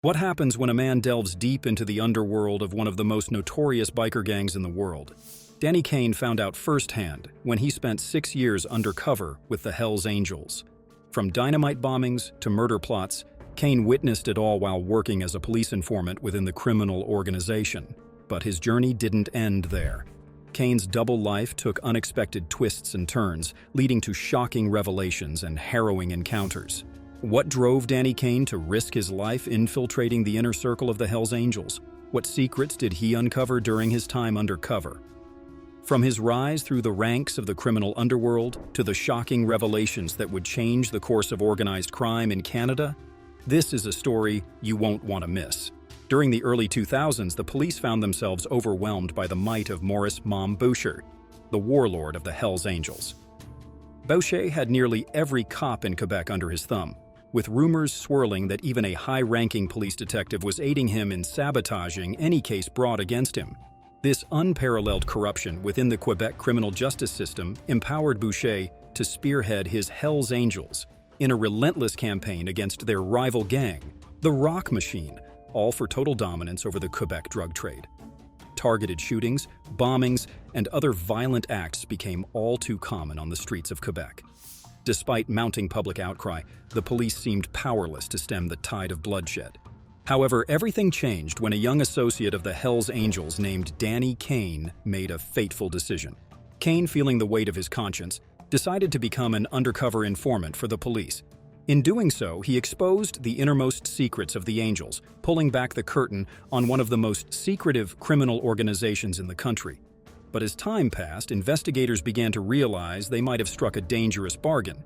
What happens when a man delves deep into the underworld of one of the most notorious biker gangs in the world? Danny Kane found out firsthand when he spent 6 years undercover with the Hells Angels. From dynamite bombings to murder plots, Kane witnessed it all while working as a police informant within the criminal organization. But his journey didn't end there. Kane's double life took unexpected twists and turns, leading to shocking revelations and harrowing encounters. What drove Danny Kane to risk his life infiltrating the inner circle of the Hells Angels? What secrets did he uncover during his time undercover? From his rise through the ranks of the criminal underworld to the shocking revelations that would change the course of organized crime in Canada, this is a story you won't want to miss. During the early 2000s, the police found themselves overwhelmed by the might of Maurice "Mom" Boucher, the warlord of the Hells Angels. Boucher had nearly every cop in Quebec under his thumb, with rumors swirling that even a high-ranking police detective was aiding him in sabotaging any case brought against him. This unparalleled corruption within the Quebec criminal justice system empowered Boucher to spearhead his Hells Angels in a relentless campaign against their rival gang, the Rock Machine, all for total dominance over the Quebec drug trade. Targeted shootings, bombings, and other violent acts became all too common on the streets of Quebec. Despite mounting public outcry, the police seemed powerless to stem the tide of bloodshed. However, everything changed when a young associate of the Hells Angels named Danny Kane made a fateful decision. Kane, feeling the weight of his conscience, decided to become an undercover informant for the police. In doing so, he exposed the innermost secrets of the Angels, pulling back the curtain on one of the most secretive criminal organizations in the country. But as time passed, investigators began to realize they might have struck a dangerous bargain.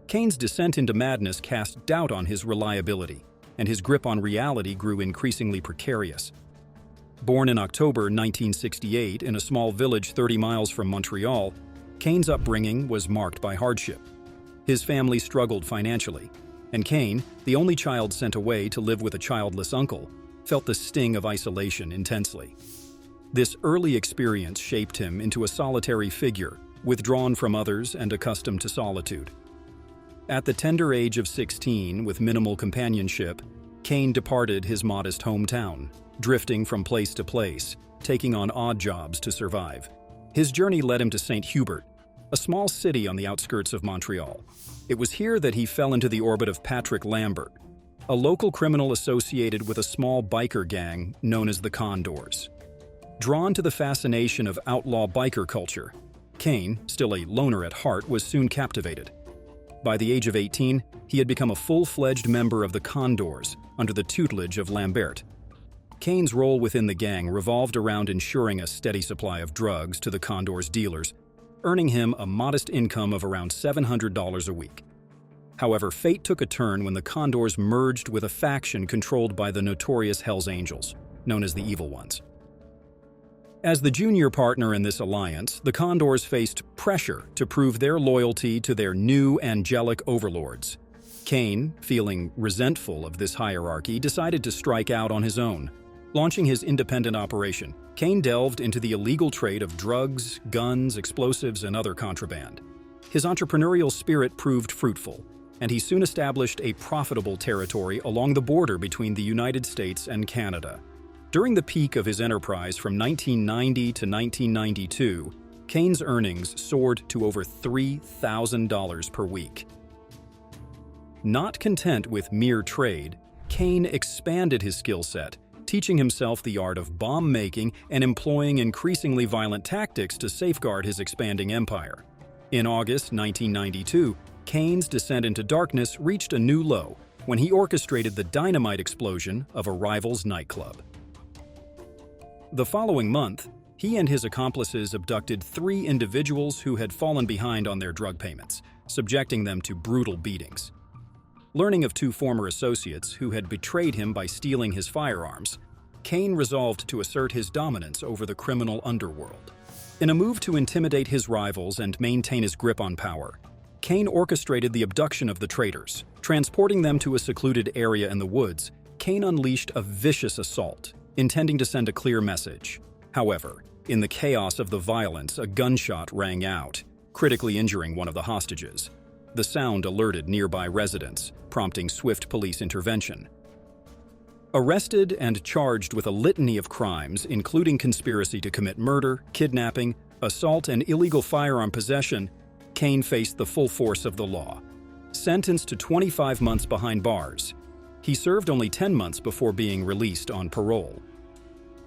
Kane's descent into madness cast doubt on his reliability, and his grip on reality grew increasingly precarious. Born in October 1968 in a small village 30 miles from Montreal, Kane's upbringing was marked by hardship. His family struggled financially, and Kane, the only child sent away to live with a childless uncle, felt the sting of isolation intensely. This early experience shaped him into a solitary figure, withdrawn from others and accustomed to solitude. At the tender age of 16, with minimal companionship, Kane departed his modest hometown, drifting from place to place, taking on odd jobs to survive. His journey led him to St. Hubert, a small city on the outskirts of Montreal. It was here that he fell into the orbit of Patrick Lambert, a local criminal associated with a small biker gang known as the Condors. Drawn to the fascination of outlaw biker culture, Kane, still a loner at heart, was soon captivated. By the age of 18, he had become a full-fledged member of the Condors under the tutelage of Lambert. Kane's role within the gang revolved around ensuring a steady supply of drugs to the Condors' dealers, earning him a modest income of around $700 a week. However, fate took a turn when the Condors merged with a faction controlled by the notorious Hells Angels, known as the Evil Ones. As the junior partner in this alliance, the Condors faced pressure to prove their loyalty to their new angelic overlords. Kane, feeling resentful of this hierarchy, decided to strike out on his own. Launching his independent operation, Kane delved into the illegal trade of drugs, guns, explosives, and other contraband. His entrepreneurial spirit proved fruitful, and he soon established a profitable territory along the border between the United States and Canada. During the peak of his enterprise from 1990 to 1992, Kane's earnings soared to over $3,000 per week. Not content with mere trade, Kane expanded his skill set, teaching himself the art of bomb making and employing increasingly violent tactics to safeguard his expanding empire. In August 1992, Kane's descent into darkness reached a new low when he orchestrated the dynamite explosion of a rival's nightclub. The following month, he and his accomplices abducted 3 individuals who had fallen behind on their drug payments, subjecting them to brutal beatings. Learning of 2 former associates who had betrayed him by stealing his firearms, Kane resolved to assert his dominance over the criminal underworld. In a move to intimidate his rivals and maintain his grip on power, Kane orchestrated the abduction of the traitors. Transporting them to a secluded area in the woods, Kane unleashed a vicious assault, intending to send a clear message. However, in the chaos of the violence, a gunshot rang out, critically injuring one of the hostages. The sound alerted nearby residents, prompting swift police intervention. Arrested and charged with a litany of crimes, including conspiracy to commit murder, kidnapping, assault, and illegal firearm possession, Kane faced the full force of the law. Sentenced to 25 months behind bars, he served only 10 months before being released on parole.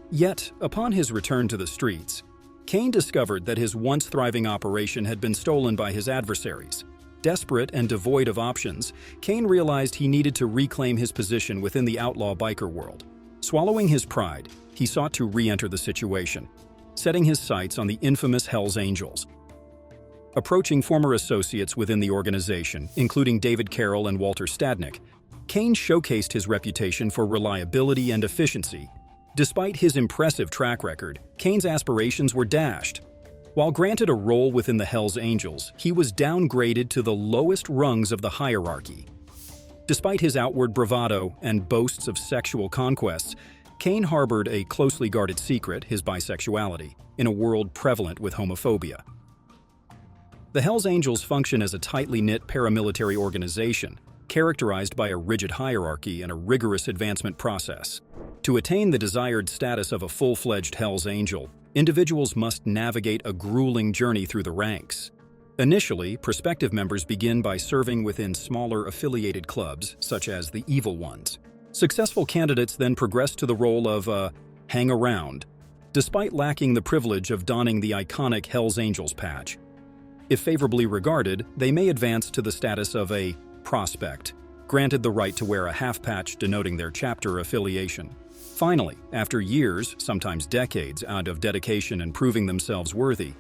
Yet, upon his return to the streets, Kane discovered that his once thriving operation had been stolen by his adversaries. Desperate and devoid of options, Kane realized he needed to reclaim his position within the outlaw biker world. Swallowing his pride, he sought to re-enter the situation, setting his sights on the infamous Hells Angels. Approaching former associates within the organization, including David Carroll and Walter Stadnick, Kane showcased his reputation for reliability and efficiency. Despite his impressive track record, Kane's aspirations were dashed. While granted a role within the Hells Angels, he was downgraded to the lowest rungs of the hierarchy. Despite his outward bravado and boasts of sexual conquests, Kane harbored a closely guarded secret, his bisexuality, in a world prevalent with homophobia. The Hells Angels function as a tightly knit paramilitary organization, characterized by a rigid hierarchy and a rigorous advancement process. To attain the desired status of a full-fledged Hells Angel, individuals must navigate a grueling journey through the ranks. Initially, prospective members begin by serving within smaller affiliated clubs, such as the Evil Ones. Successful candidates then progress to the role of a hang-around, despite lacking the privilege of donning the iconic Hells Angels patch. If favorably regarded, they may advance to the status of a prospect, granted the right to wear a half-patch denoting their chapter affiliation. Finally, after years, sometimes decades, out of dedication and proving themselves worthy,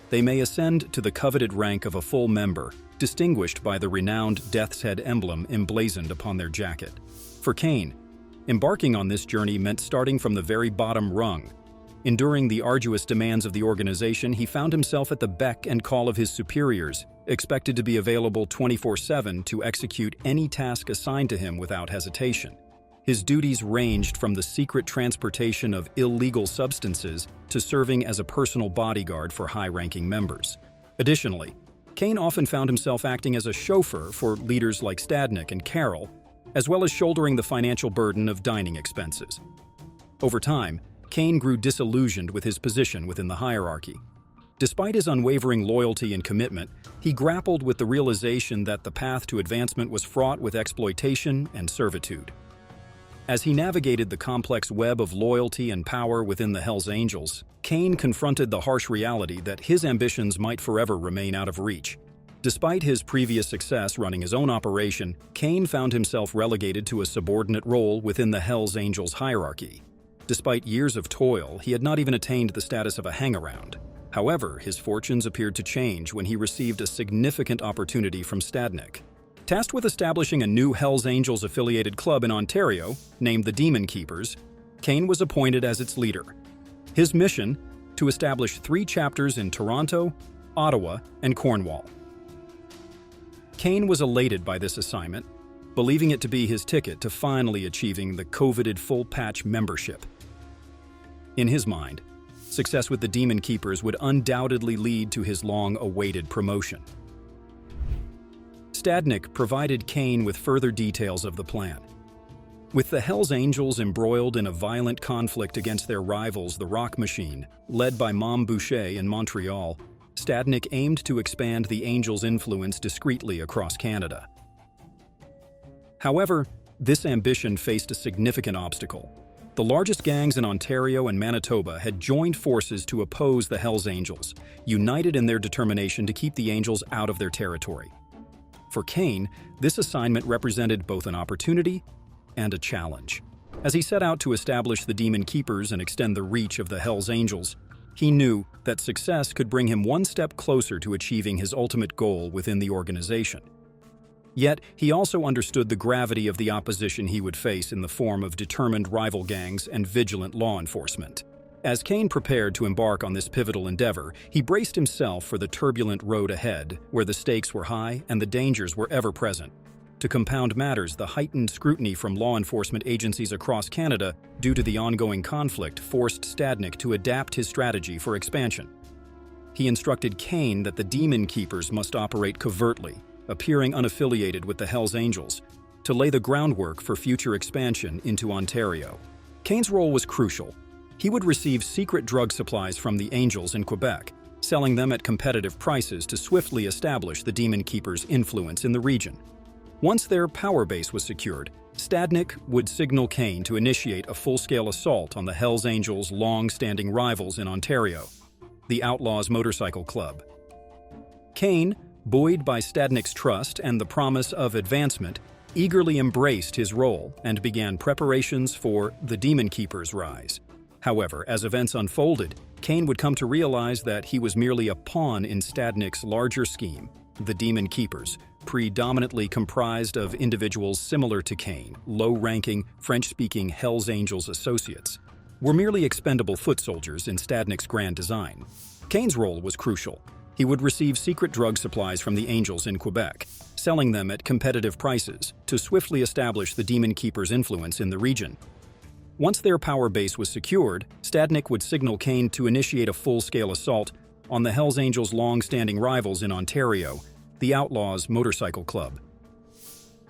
they may ascend to the coveted rank of a full member, distinguished by the renowned Death's Head emblem emblazoned upon their jacket. For Kane, embarking on this journey meant starting from the very bottom rung. Enduring the arduous demands of the organization, he found himself at the beck and call of his superiors, expected to be available 24/7 to execute any task assigned to him without hesitation. His duties ranged from the secret transportation of illegal substances to serving as a personal bodyguard for high-ranking members. Additionally, Kane often found himself acting as a chauffeur for leaders like Stadnick and Carroll, as well as shouldering the financial burden of dining expenses. Over time, Kane grew disillusioned with his position within the hierarchy. Despite his unwavering loyalty and commitment, he grappled with the realization that the path to advancement was fraught with exploitation and servitude. As he navigated the complex web of loyalty and power within the Hells Angels, Kane confronted the harsh reality that his ambitions might forever remain out of reach. Despite his previous success running his own operation, Kane found himself relegated to a subordinate role within the Hells Angels hierarchy. Despite years of toil, he had not even attained the status of a hang-around. However, his fortunes appeared to change when he received a significant opportunity from Stadnick. Tasked with establishing a new Hells Angels affiliated club in Ontario, named the Demon Keepers, Kane was appointed as its leader. His mission: to establish 3 chapters in Toronto, Ottawa, and Cornwall. Kane was elated by this assignment, believing it to be his ticket to finally achieving the coveted full-patch membership. In his mind, success with the Demon Keepers would undoubtedly lead to his long-awaited promotion. Stadnick provided Kane with further details of the plan. With the Hells Angels embroiled in a violent conflict against their rivals, the Rock Machine, led by Mom Boucher in Montreal, Stadnick aimed to expand the Angels' influence discreetly across Canada. However, this ambition faced a significant obstacle. The largest gangs in Ontario and Manitoba had joined forces to oppose the Hells Angels, united in their determination to keep the Angels out of their territory. For Kane, this assignment represented both an opportunity and a challenge. As he set out to establish the Demon Keepers and extend the reach of the Hells Angels, he knew that success could bring him one step closer to achieving his ultimate goal within the organization. Yet, he also understood the gravity of the opposition he would face in the form of determined rival gangs and vigilant law enforcement. As Kane prepared to embark on this pivotal endeavor, he braced himself for the turbulent road ahead, where the stakes were high and the dangers were ever present. To compound matters, the heightened scrutiny from law enforcement agencies across Canada due to the ongoing conflict forced Stadnick to adapt his strategy for expansion. He instructed Kane that the Demon Keepers must operate covertly, appearing unaffiliated with the Hells Angels, to lay the groundwork for future expansion into Ontario. Kane's role was crucial. He would receive secret drug supplies from the Angels in Quebec, selling them at competitive prices to swiftly establish the Demon Keepers' influence in the region. Once their power base was secured, Stadnik would signal Kane to initiate a full-scale assault on the Hells Angels' long-standing rivals in Ontario, the Outlaws Motorcycle Club. Kane, buoyed by Stadnik's trust and the promise of advancement, eagerly embraced his role and began preparations for the Demon Keepers' rise. However, as events unfolded, Kane would come to realize that he was merely a pawn in Stadnik's larger scheme. The Demon Keepers, predominantly comprised of individuals similar to Kane, low-ranking, French-speaking Hells Angels associates, were merely expendable foot soldiers in Stadnik's grand design. Kane's role was crucial. He would receive secret drug supplies from the Angels in Quebec, selling them at competitive prices to swiftly establish the Demon Keepers' influence in the region. Once their power base was secured, Stadnik would signal Kane to initiate a full-scale assault on the Hells Angels' long-standing rivals in Ontario, the Outlaws Motorcycle Club.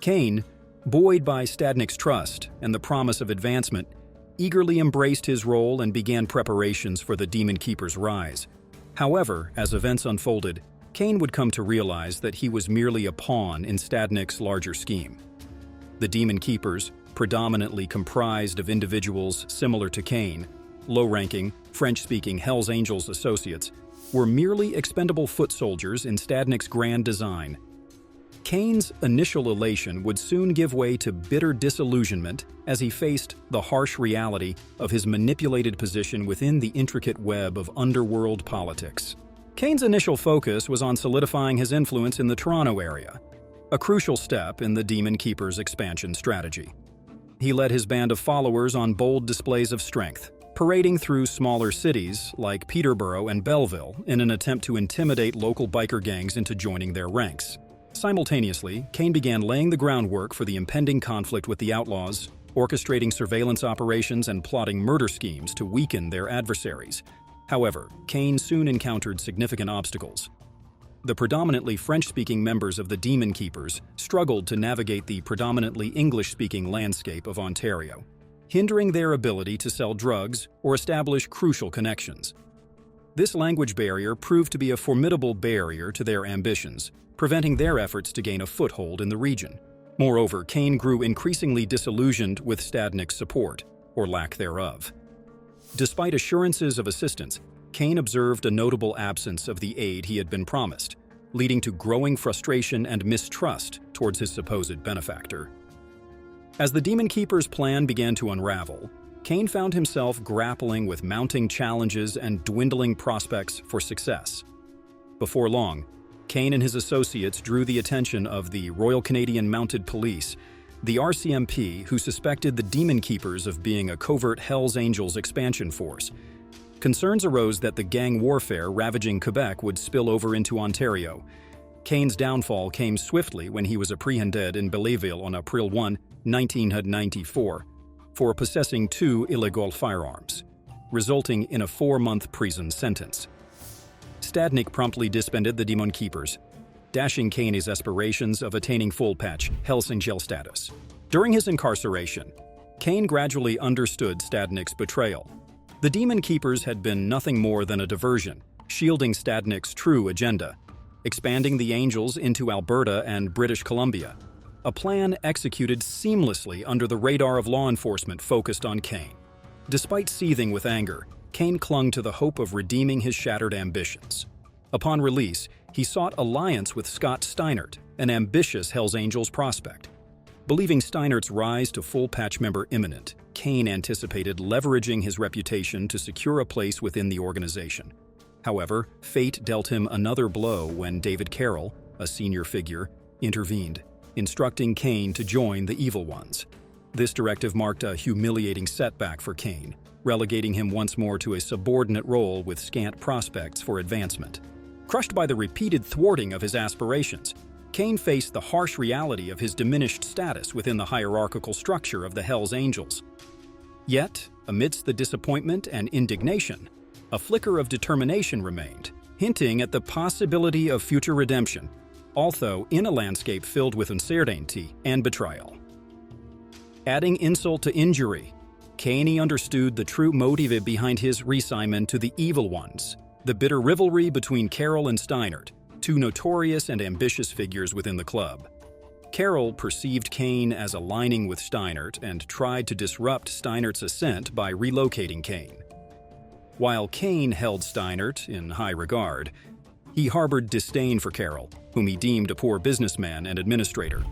Kane, buoyed by Stadnik's trust and the promise of advancement, eagerly embraced his role and began preparations for the Demon Keepers' rise. However, as events unfolded, Kane would come to realize that he was merely a pawn in Stadnik's larger scheme. The Demon Keepers, predominantly comprised of individuals similar to Kane, low-ranking, French-speaking Hells Angels associates, were merely expendable foot soldiers in Stadnik's grand design. Kane's initial elation would soon give way to bitter disillusionment as he faced the harsh reality of his manipulated position within the intricate web of underworld politics. Kane's initial focus was on solidifying his influence in the Toronto area, a crucial step in the Demon Keepers' expansion strategy. He led his band of followers on bold displays of strength, parading through smaller cities like Peterborough and Belleville in an attempt to intimidate local biker gangs into joining their ranks. Simultaneously, Kane began laying the groundwork for the impending conflict with the Outlaws, orchestrating surveillance operations and plotting murder schemes to weaken their adversaries. However, Kane soon encountered significant obstacles. The predominantly French-speaking members of the Demon Keepers struggled to navigate the predominantly English-speaking landscape of Ontario, hindering their ability to sell drugs or establish crucial connections. This language barrier proved to be a formidable barrier to their ambitions, preventing their efforts to gain a foothold in the region. Moreover, Kane grew increasingly disillusioned with Stadnik's support, or lack thereof. Despite assurances of assistance, Kane observed a notable absence of the aid he had been promised, leading to growing frustration and mistrust towards his supposed benefactor. As the Demon Keepers' plan began to unravel, Kane found himself grappling with mounting challenges and dwindling prospects for success. Before long, Kane and his associates drew the attention of the Royal Canadian Mounted Police, the RCMP, who suspected the Demon Keepers of being a covert Hells Angels expansion force. Concerns arose that the gang warfare ravaging Quebec would spill over into Ontario. Kane's downfall came swiftly when he was apprehended in Belleville on April 1, 1994, for possessing 2 illegal firearms, resulting in a 4-month prison sentence. Stadnik promptly disbanded the Demon Keepers, dashing Kane his aspirations of attaining full-patch Hells Angel status. During his incarceration, Kane gradually understood Stadnik's betrayal. The Demon Keepers had been nothing more than a diversion, shielding Stadnik's true agenda, expanding the Angels into Alberta and British Columbia, a plan executed seamlessly under the radar of law enforcement focused on Kane. Despite seething with anger, Kane clung to the hope of redeeming his shattered ambitions. Upon release, he sought alliance with Scott Steinert, an ambitious Hells Angels prospect. Believing Steinert's rise to full-patch member imminent, Kane anticipated leveraging his reputation to secure a place within the organization. However, fate dealt him another blow when David Carroll, a senior figure, intervened, instructing Kane to join the Evil Ones. This directive marked a humiliating setback for Kane, relegating him once more to a subordinate role with scant prospects for advancement. Crushed by the repeated thwarting of his aspirations, Kane faced the harsh reality of his diminished status within the hierarchical structure of the Hells Angels. Yet, amidst the disappointment and indignation, a flicker of determination remained, hinting at the possibility of future redemption, although in a landscape filled with uncertainty and betrayal. Adding insult to injury, Kane understood the true motive behind his reassignment to the evil ones, the bitter rivalry between Carroll and Steinert, two notorious and ambitious figures within the club. Carroll perceived Kane as aligning with Steinert and tried to disrupt Steinert's ascent by relocating Kane. While Kane held Steinert in high regard, he harbored disdain for Carroll, whom he deemed a poor businessman and administrator.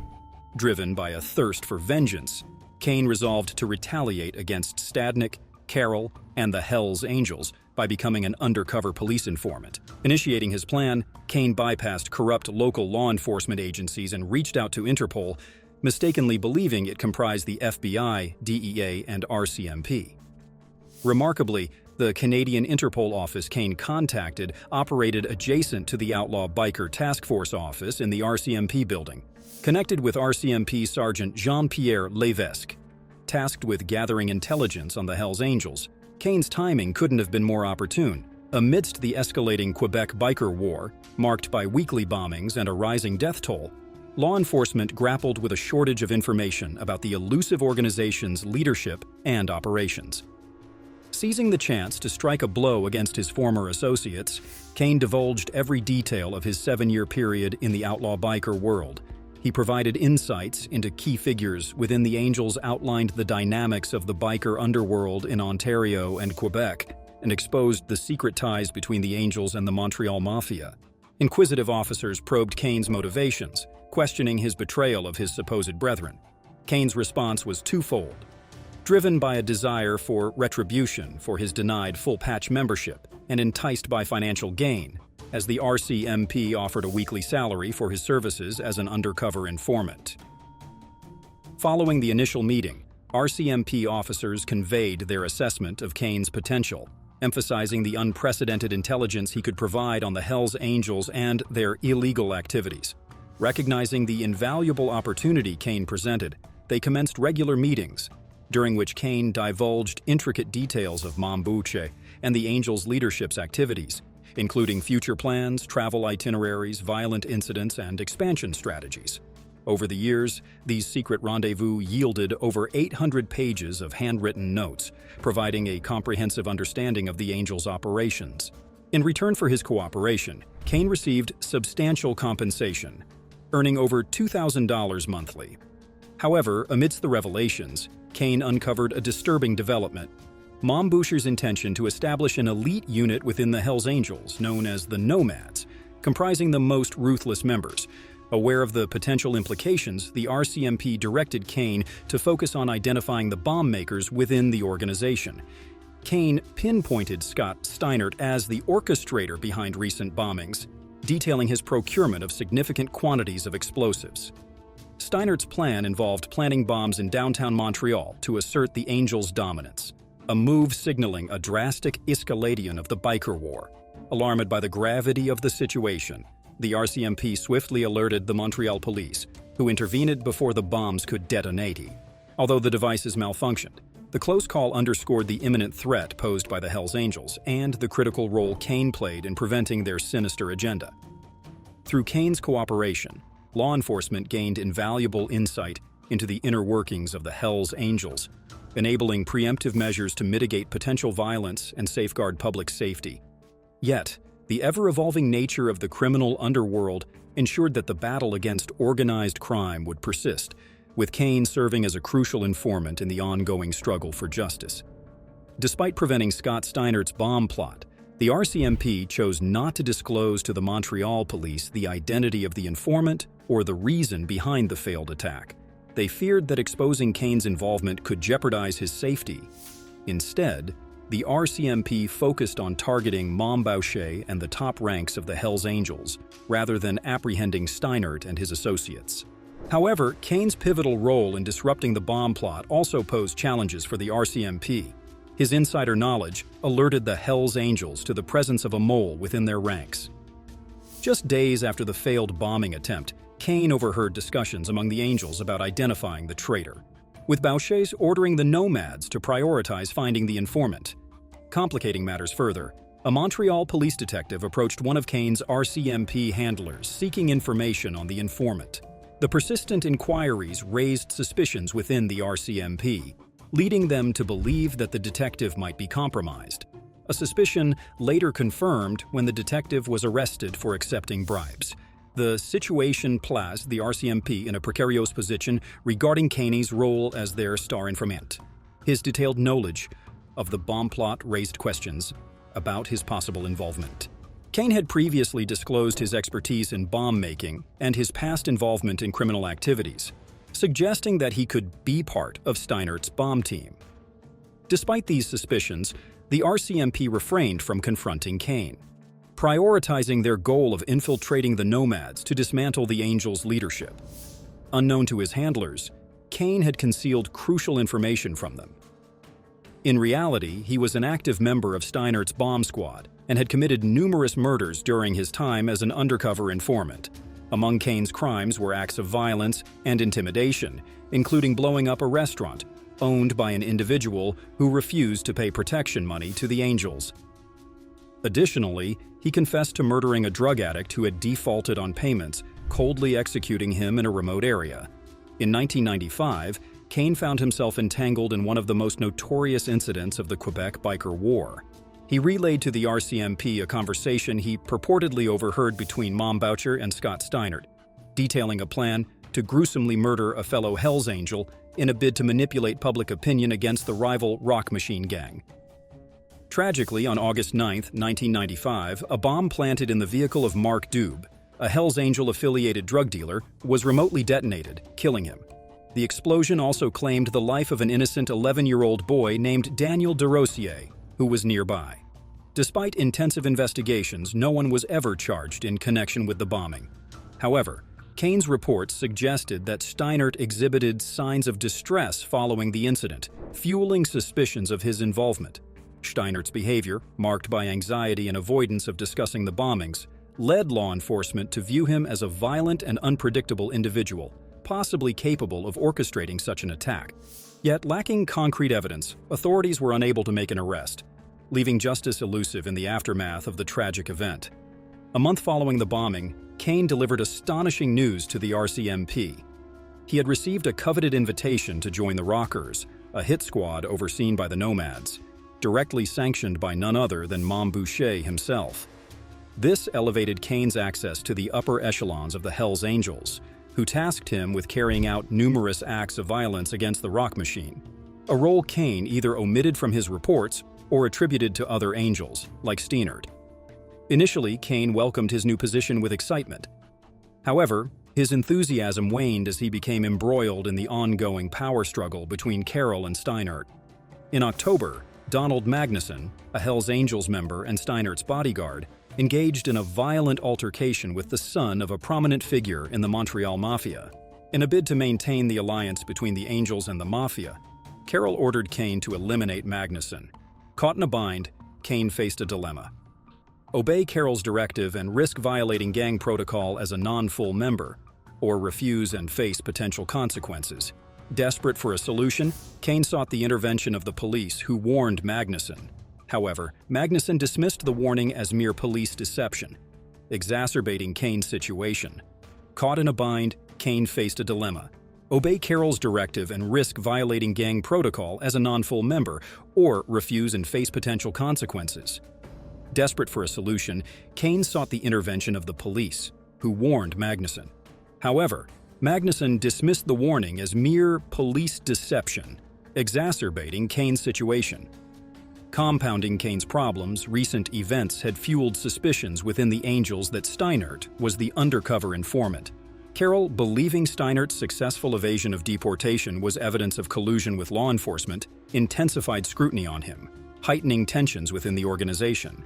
Driven by a thirst for vengeance, Kane resolved to retaliate against Stadnik, Carroll, and the Hells Angels by becoming an undercover police informant. Initiating his plan, Kane bypassed corrupt local law enforcement agencies and reached out to Interpol, mistakenly believing it comprised the FBI, DEA, and RCMP. Remarkably, the Canadian Interpol office Kane contacted operated adjacent to the Outlaw Biker Task Force office in the RCMP building, connected with RCMP Sergeant Jean-Pierre Levesque. Tasked with gathering intelligence on the Hells Angels, Kane's timing couldn't have been more opportune. Amidst the escalating Quebec biker war, marked by weekly bombings and a rising death toll, law enforcement grappled with a shortage of information about the elusive organization's leadership and operations. Seizing the chance to strike a blow against his former associates, Kane divulged every detail of his 7-year period in the outlaw biker world. He provided insights into key figures within the Angels, outlined the dynamics of the biker underworld in Ontario and Quebec, and exposed the secret ties between the Angels and the Montreal Mafia. Inquisitive officers probed Kane's motivations, questioning his betrayal of his supposed brethren. Kane's response was twofold. Driven by a desire for retribution for his denied full-patch membership and enticed by financial gain, as the RCMP offered a weekly salary for his services as an undercover informant. Following the initial meeting, RCMP officers conveyed their assessment of Kane's potential, emphasizing the unprecedented intelligence he could provide on the Hells Angels and their illegal activities. Recognizing the invaluable opportunity Kane presented, they commenced regular meetings, during which Kane divulged intricate details of Mambuche and the Angels' leadership's activities, including future plans, travel itineraries, violent incidents, and expansion strategies. Over the years, these secret rendezvous yielded over 800 pages of handwritten notes, providing a comprehensive understanding of the Angels' operations. In return for his cooperation, Kane received substantial compensation, earning over $2,000 monthly. However, amidst the revelations, Kane uncovered a disturbing development. Mambucher's intention to establish an elite unit within the Hells Angels, known as the Nomads, comprising the most ruthless members. Aware of the potential implications, the RCMP directed Kane to focus on identifying the bomb makers within the organization. Kane pinpointed Scott Steinert as the orchestrator behind recent bombings, detailing his procurement of significant quantities of explosives. Steinert's plan involved planting bombs in downtown Montreal to assert the Angels' dominance, a move signaling a drastic escalation of the biker war. Alarmed by the gravity of the situation, the RCMP swiftly alerted the Montreal police, who intervened before the bombs could detonate. Although the devices malfunctioned, the close call underscored the imminent threat posed by the Hells Angels and the critical role Kane played in preventing their sinister agenda. Through Kane's cooperation, law enforcement gained invaluable insight into the inner workings of the Hells Angels, enabling preemptive measures to mitigate potential violence and safeguard public safety. Yet, the ever-evolving nature of the criminal underworld ensured that the battle against organized crime would persist, with Kane serving as a crucial informant in the ongoing struggle for justice. Despite preventing Scott Steinert's bomb plot, the RCMP chose not to disclose to the Montreal police the identity of the informant or the reason behind the failed attack. They feared that exposing Kane's involvement could jeopardize his safety. Instead, the RCMP focused on targeting Mambuche and the top ranks of the Hells Angels, rather than apprehending Steinert and his associates. However, Kane's pivotal role in disrupting the bomb plot also posed challenges for the RCMP. His insider knowledge alerted the Hells Angels to the presence of a mole within their ranks. Just days after the failed bombing attempt, Kane overheard discussions among the Angels about identifying the traitor, with Boucher's ordering the Nomads to prioritize finding the informant. Complicating matters further, a Montreal police detective approached one of Kane's RCMP handlers seeking information on the informant. The persistent inquiries raised suspicions within the RCMP, leading them to believe that the detective might be compromised. A suspicion later confirmed when the detective was arrested for accepting bribes. The situation placed the RCMP in a precarious position regarding Kane's role as their star informant. His detailed knowledge of the bomb plot raised questions about his possible involvement. Kane had previously disclosed his expertise in bomb-making and his past involvement in criminal activities, suggesting that he could be part of Steinert's bomb team. Despite these suspicions, the RCMP refrained from confronting Kane, prioritizing their goal of infiltrating the Nomads to dismantle the Angels' leadership. Unknown to his handlers, Kane had concealed crucial information from them. In reality, he was an active member of Steinert's bomb squad and had committed numerous murders during his time as an undercover informant. Among Kane's crimes were acts of violence and intimidation, including blowing up a restaurant owned by an individual who refused to pay protection money to the Angels. Additionally, he confessed to murdering a drug addict who had defaulted on payments, coldly executing him in a remote area. In 1995, Kane found himself entangled in one of the most notorious incidents of the Quebec Biker War. He relayed to the RCMP a conversation he purportedly overheard between Mom Boucher and Scott Steinert, detailing a plan to gruesomely murder a fellow Hells Angel in a bid to manipulate public opinion against the rival Rock Machine gang. Tragically, on August 9, 1995, a bomb planted in the vehicle of Mark Dube, a Hells Angel-affiliated drug dealer, was remotely detonated, killing him. The explosion also claimed the life of an innocent 11-year-old boy named Daniel DeRosier, who was nearby. Despite intensive investigations, no one was ever charged in connection with the bombing. However, Kane's reports suggested that Steinert exhibited signs of distress following the incident, fueling suspicions of his involvement. Steinert's behavior, marked by anxiety and avoidance of discussing the bombings, led law enforcement to view him as a violent and unpredictable individual, possibly capable of orchestrating such an attack. Yet, lacking concrete evidence, authorities were unable to make an arrest, leaving justice elusive in the aftermath of the tragic event. A month following the bombing, Kane delivered astonishing news to the RCMP. He had received a coveted invitation to join the Rockers, a hit squad overseen by the Nomads, directly sanctioned by none other than Mom Boucher himself. This elevated Kane's access to the upper echelons of the Hells Angels, who tasked him with carrying out numerous acts of violence against the Rock Machine, a role Kane either omitted from his reports or attributed to other Angels, like Steinert. Initially, Kane welcomed his new position with excitement. However, his enthusiasm waned as he became embroiled in the ongoing power struggle between Carroll and Steinert. In October, Donald Magnuson, a Hells Angels member and Steinert's bodyguard, engaged in a violent altercation with the son of a prominent figure in the Montreal Mafia. In a bid to maintain the alliance between the Angels and the Mafia, Carroll ordered Kane to eliminate Magnuson. Caught in a bind, Kane faced a dilemma: obey Carroll's directive and risk violating gang protocol as a non-full member, or refuse and face potential consequences. Desperate for a solution, Kane sought the intervention of the police, who warned Magnuson. However, Magnuson dismissed the warning as mere police deception, exacerbating Kane's situation. Caught in a bind, Kane faced a dilemma: obey Carroll's directive and risk violating gang protocol as a non-full member, or refuse and face potential consequences. Desperate for a solution, Kane sought the intervention of the police, who warned Magnuson. However, Magnuson dismissed the warning as mere police deception, exacerbating Kane's situation. Compounding Kane's problems, recent events had fueled suspicions within the Angels that Steinert was the undercover informant. Carroll, believing Steinert's successful evasion of deportation was evidence of collusion with law enforcement, intensified scrutiny on him, heightening tensions within the organization.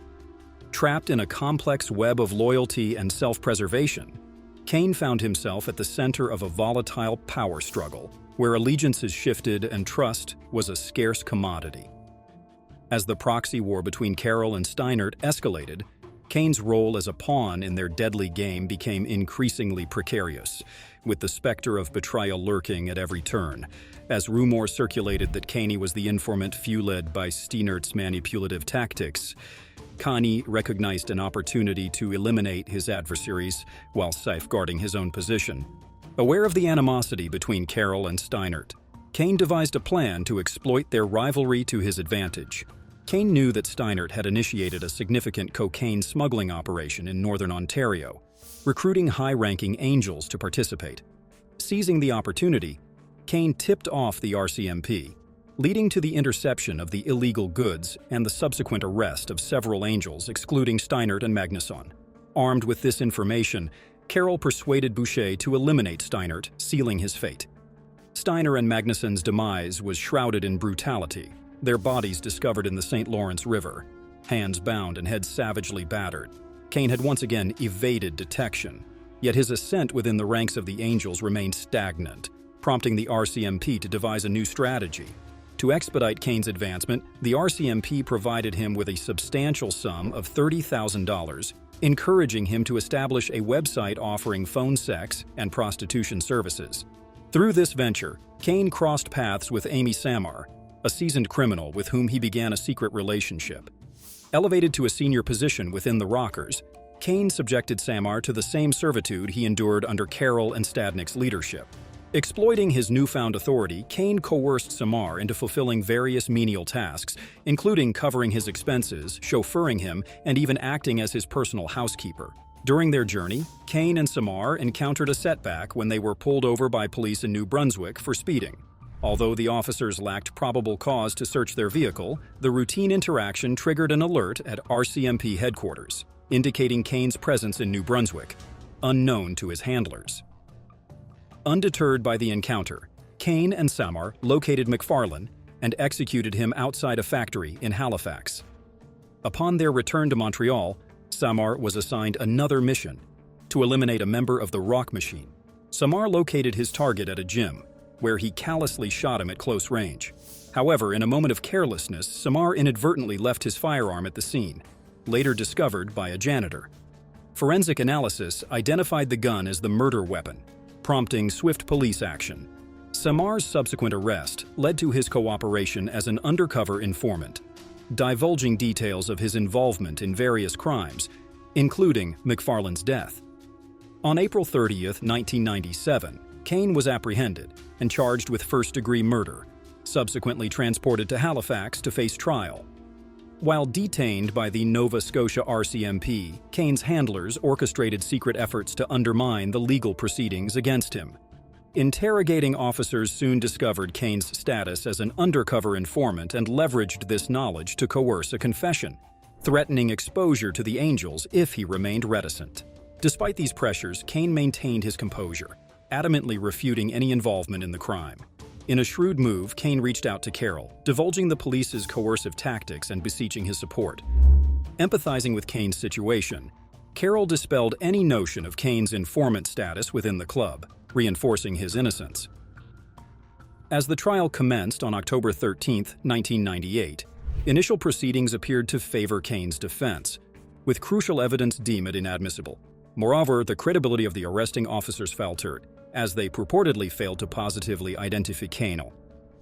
Trapped in a complex web of loyalty and self-preservation, Kane found himself at the center of a volatile power struggle, where allegiances shifted and trust was a scarce commodity. As the proxy war between Carroll and Steinert escalated, Kane's role as a pawn in their deadly game became increasingly precarious, with the specter of betrayal lurking at every turn. As rumors circulated that Kane was the informant fueled by Steinert's manipulative tactics, Kane recognized an opportunity to eliminate his adversaries while safeguarding his own position. Aware of the animosity between Carroll and Steinert, Kane devised a plan to exploit their rivalry to his advantage. Kane knew that Steinert had initiated a significant cocaine smuggling operation in northern Ontario, recruiting high-ranking angels to participate. Seizing the opportunity, Kane tipped off the RCMP, leading to the interception of the illegal goods and the subsequent arrest of several angels, excluding Steinert and Magnusson. Armed with this information, Carroll persuaded Boucher to eliminate Steinert, sealing his fate. Steiner and Magnusson's demise was shrouded in brutality, their bodies discovered in the St. Lawrence River, hands bound and heads savagely battered. Kane had once again evaded detection, yet his ascent within the ranks of the Angels remained stagnant, prompting the RCMP to devise a new strategy. To expedite Kane's advancement, the RCMP provided him with a substantial sum of $30,000, encouraging him to establish a website offering phone sex and prostitution services. Through this venture, Kane crossed paths with Amy Samar, a seasoned criminal with whom he began a secret relationship. Elevated to a senior position within the Rockers, Kane subjected Samar to the same servitude he endured under Carroll and Stadnick's leadership. Exploiting his newfound authority, Kane coerced Samar into fulfilling various menial tasks, including covering his expenses, chauffeuring him, and even acting as his personal housekeeper. During their journey, Kane and Samar encountered a setback when they were pulled over by police in New Brunswick for speeding. Although the officers lacked probable cause to search their vehicle, the routine interaction triggered an alert at RCMP headquarters, indicating Kane's presence in New Brunswick, unknown to his handlers. Undeterred by the encounter, Kane and Samar located McFarlane and executed him outside a factory in Halifax. Upon their return to Montreal, Samar was assigned another mission, to eliminate a member of the Rock Machine. Samar located his target at a gym, where he callously shot him at close range. However, in a moment of carelessness, Samar inadvertently left his firearm at the scene, later discovered by a janitor. Forensic analysis identified the gun as the murder weapon, prompting swift police action. Samar's subsequent arrest led to his cooperation as an undercover informant, divulging details of his involvement in various crimes, including McFarlane's death. On April 30th, 1997, Kane was apprehended and charged with first-degree murder, subsequently transported to Halifax to face trial. While detained by the Nova Scotia RCMP, Kane's handlers orchestrated secret efforts to undermine the legal proceedings against him. Interrogating officers soon discovered Kane's status as an undercover informant and leveraged this knowledge to coerce a confession, threatening exposure to the Angels if he remained reticent. Despite these pressures, Kane maintained his composure, adamantly refuting any involvement in the crime. In a shrewd move, Kane reached out to Carroll, divulging the police's coercive tactics and beseeching his support. Empathizing with Kane's situation, Carroll dispelled any notion of Kane's informant status within the club, reinforcing his innocence. As the trial commenced on October 13, 1998, initial proceedings appeared to favor Kane's defense, with crucial evidence deemed inadmissible. Moreover, the credibility of the arresting officers faltered, as they purportedly failed to positively identify Kane.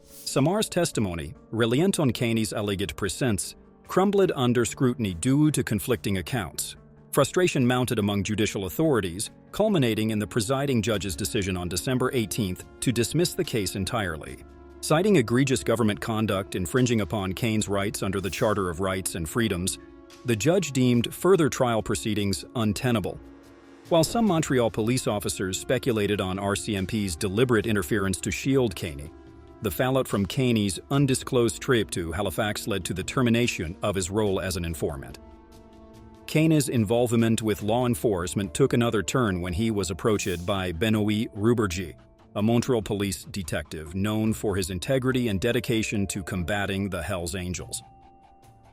Samar's testimony, reliant on Kane's alleged presence, crumbled under scrutiny due to conflicting accounts. Frustration mounted among judicial authorities, culminating in the presiding judge's decision on December 18th to dismiss the case entirely. Citing egregious government conduct infringing upon Kane's rights under the Charter of Rights and Freedoms, the judge deemed further trial proceedings untenable. While some Montreal police officers speculated on RCMP's deliberate interference to shield Kane, the fallout from Kane's undisclosed trip to Halifax led to the termination of his role as an informant. Kane's involvement with law enforcement took another turn when he was approached by Benoit Rubergy, a Montreal police detective known for his integrity and dedication to combating the Hells Angels.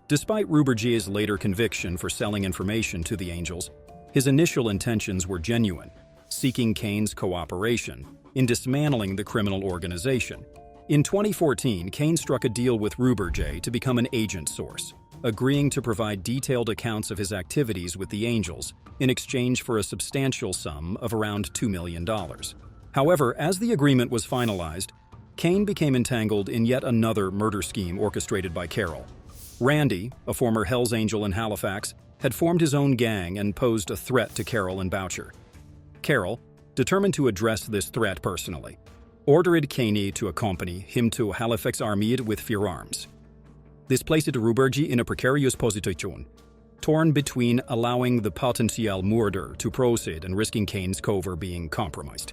Despite Rubergy's later conviction for selling information to the Angels, his initial intentions were genuine, seeking Kane's cooperation in dismantling the criminal organization. In 2014, Kane struck a deal with Rubergy to become an agent source, agreeing to provide detailed accounts of his activities with the Angels in exchange for a substantial sum of around $2 million. However, as the agreement was finalized, Kane became entangled in yet another murder scheme orchestrated by Carroll. Randy, a former Hells Angel in Halifax, had formed his own gang and posed a threat to Carroll and Boucher. Carroll, determined to address this threat personally, ordered Kane to accompany him to Halifax Armed with firearms. This placed Rubergi in a precarious position, torn between allowing the potential murder to proceed and risking Kane's cover being compromised.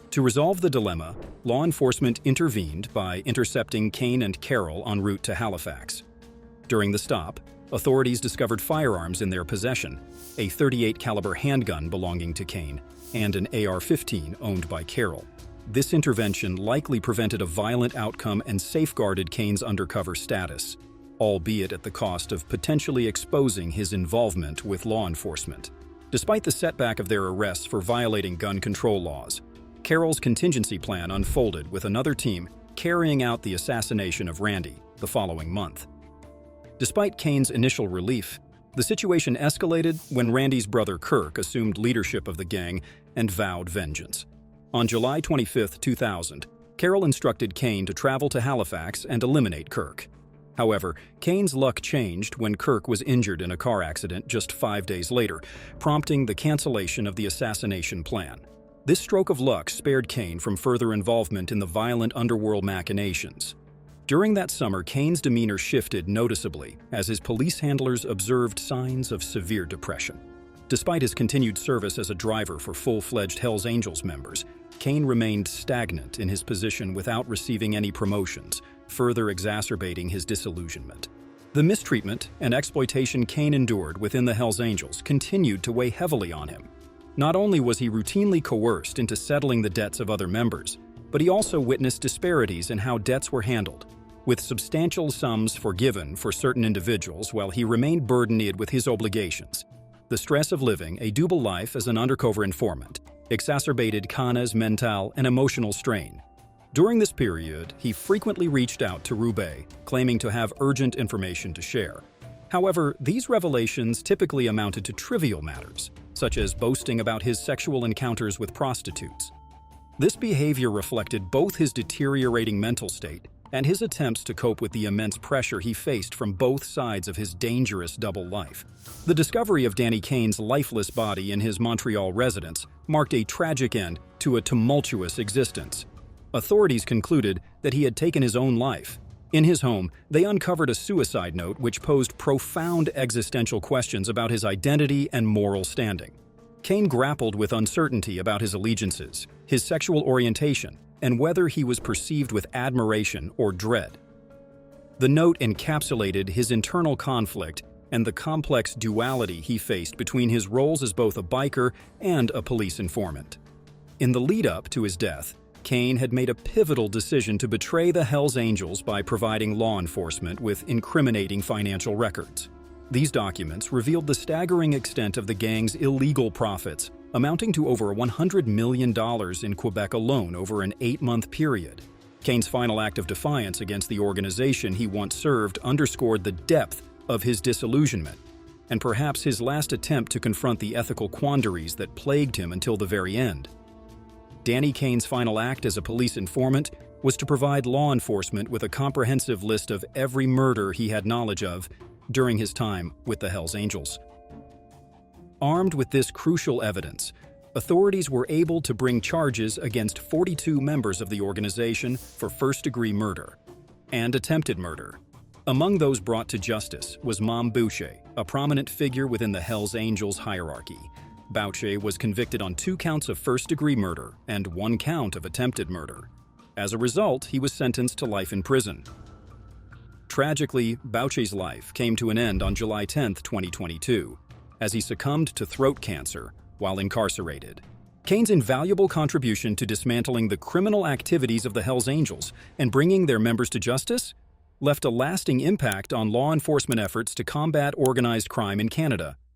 To resolve the dilemma, law enforcement intervened by intercepting Kane and Carroll en route to Halifax. During the stop, authorities discovered firearms in their possession, a .38 caliber handgun belonging to Kane and an AR-15 owned by Carroll. This intervention likely prevented a violent outcome and safeguarded Kane's undercover status, albeit at the cost of potentially exposing his involvement with law enforcement. Despite the setback of their arrests for violating gun control laws, Carroll's contingency plan unfolded with another team carrying out the assassination of Randy the following month. Despite Kane's initial relief, the situation escalated when Randy's brother Kirk assumed leadership of the gang and vowed vengeance. On July 25, 2000, Carroll instructed Kane to travel to Halifax and eliminate Kirk. However, Kane's luck changed when Kirk was injured in a car accident just 5 days later, prompting the cancellation of the assassination plan. This stroke of luck spared Kane from further involvement in the violent underworld machinations. During that summer, Kane's demeanor shifted noticeably as his police handlers observed signs of severe depression. Despite his continued service as a driver for full-fledged Hells Angels members, Kane remained stagnant in his position without receiving any promotions, further exacerbating his disillusionment. The mistreatment and exploitation Kane endured within the Hells Angels continued to weigh heavily on him. Not only was he routinely coerced into settling the debts of other members, but he also witnessed disparities in how debts were handled, with substantial sums forgiven for certain individuals while he remained burdened with his obligations. The stress of living a double life as an undercover informant exacerbated Kane's mental and emotional strain. During this period, he frequently reached out to Roubaix, claiming to have urgent information to share. However, these revelations typically amounted to trivial matters, such as boasting about his sexual encounters with prostitutes. This behavior reflected both his deteriorating mental state and his attempts to cope with the immense pressure he faced from both sides of his dangerous double life. The discovery of Danny Kane's lifeless body in his Montreal residence marked a tragic end to a tumultuous existence. Authorities concluded that he had taken his own life. In his home, they uncovered a suicide note which posed profound existential questions about his identity and moral standing. Kane grappled with uncertainty about his allegiances, his sexual orientation, and whether he was perceived with admiration or dread. The note encapsulated his internal conflict and the complex duality he faced between his roles as both a biker and a police informant. In the lead-up to his death, Kane had made a pivotal decision to betray the Hells Angels by providing law enforcement with incriminating financial records. These documents revealed the staggering extent of the gang's illegal profits, amounting to over $100 million in Quebec alone over an 8-month period. Kane's final act of defiance against the organization he once served underscored the depth of his disillusionment, and perhaps his last attempt to confront the ethical quandaries that plagued him until the very end. Danny Kane's final act as a police informant was to provide law enforcement with a comprehensive list of every murder he had knowledge of during his time with the Hells Angels. Armed with this crucial evidence, authorities were able to bring charges against 42 members of the organization for first-degree murder and attempted murder. Among those brought to justice was Mom Boucher, a prominent figure within the Hells Angels hierarchy. Boucher was convicted on 2 counts of first-degree murder and 1 count of attempted murder. As a result, he was sentenced to life in prison. Tragically, Boucher's life came to an end on July 10, 2022, as he succumbed to throat cancer while incarcerated. Kane's invaluable contribution to dismantling the criminal activities of the Hells Angels and bringing their members to justice left a lasting impact on law enforcement efforts to combat organized crime in Canada.